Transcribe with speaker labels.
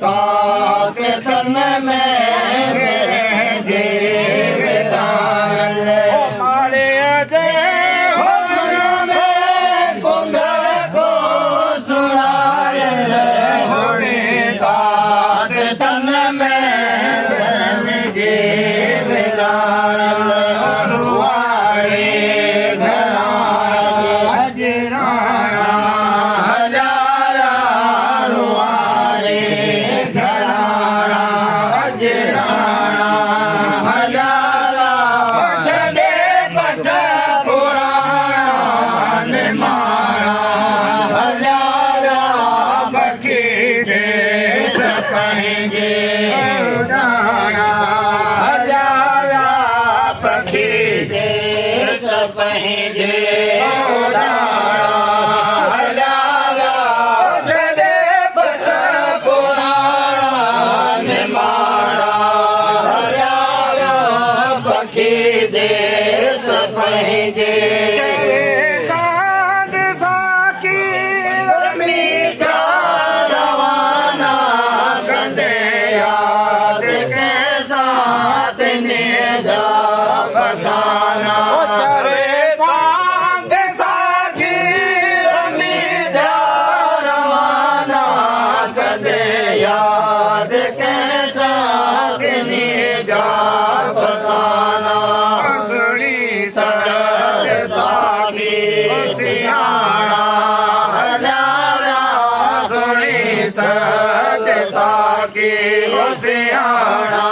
Speaker 1: काके सन में जे विदाले मारे दे हो मन में कुंदर को सुनाए होने काके सन में जे विदाले रुवाड़े घराना हजराना हजारा रुवाड़े घराना हजराना हजारा छड़े पठ पुराना निमाना हजारा बखी के सपनेंगे उड़ाना हजारा बखी के सपनेंगे उड़ाना हजारा छड़े पठ पुराना निमाना हजारा बखी दे सपनेंगे साध साकी मीठा रवाना कंदे याद के साथ नेजा फसाना चरे साध साकी मीठा रवाना कंदे याद के साथ नेजा फसाना असली सद साकी सियाना हजारा असली सद साकी सियाना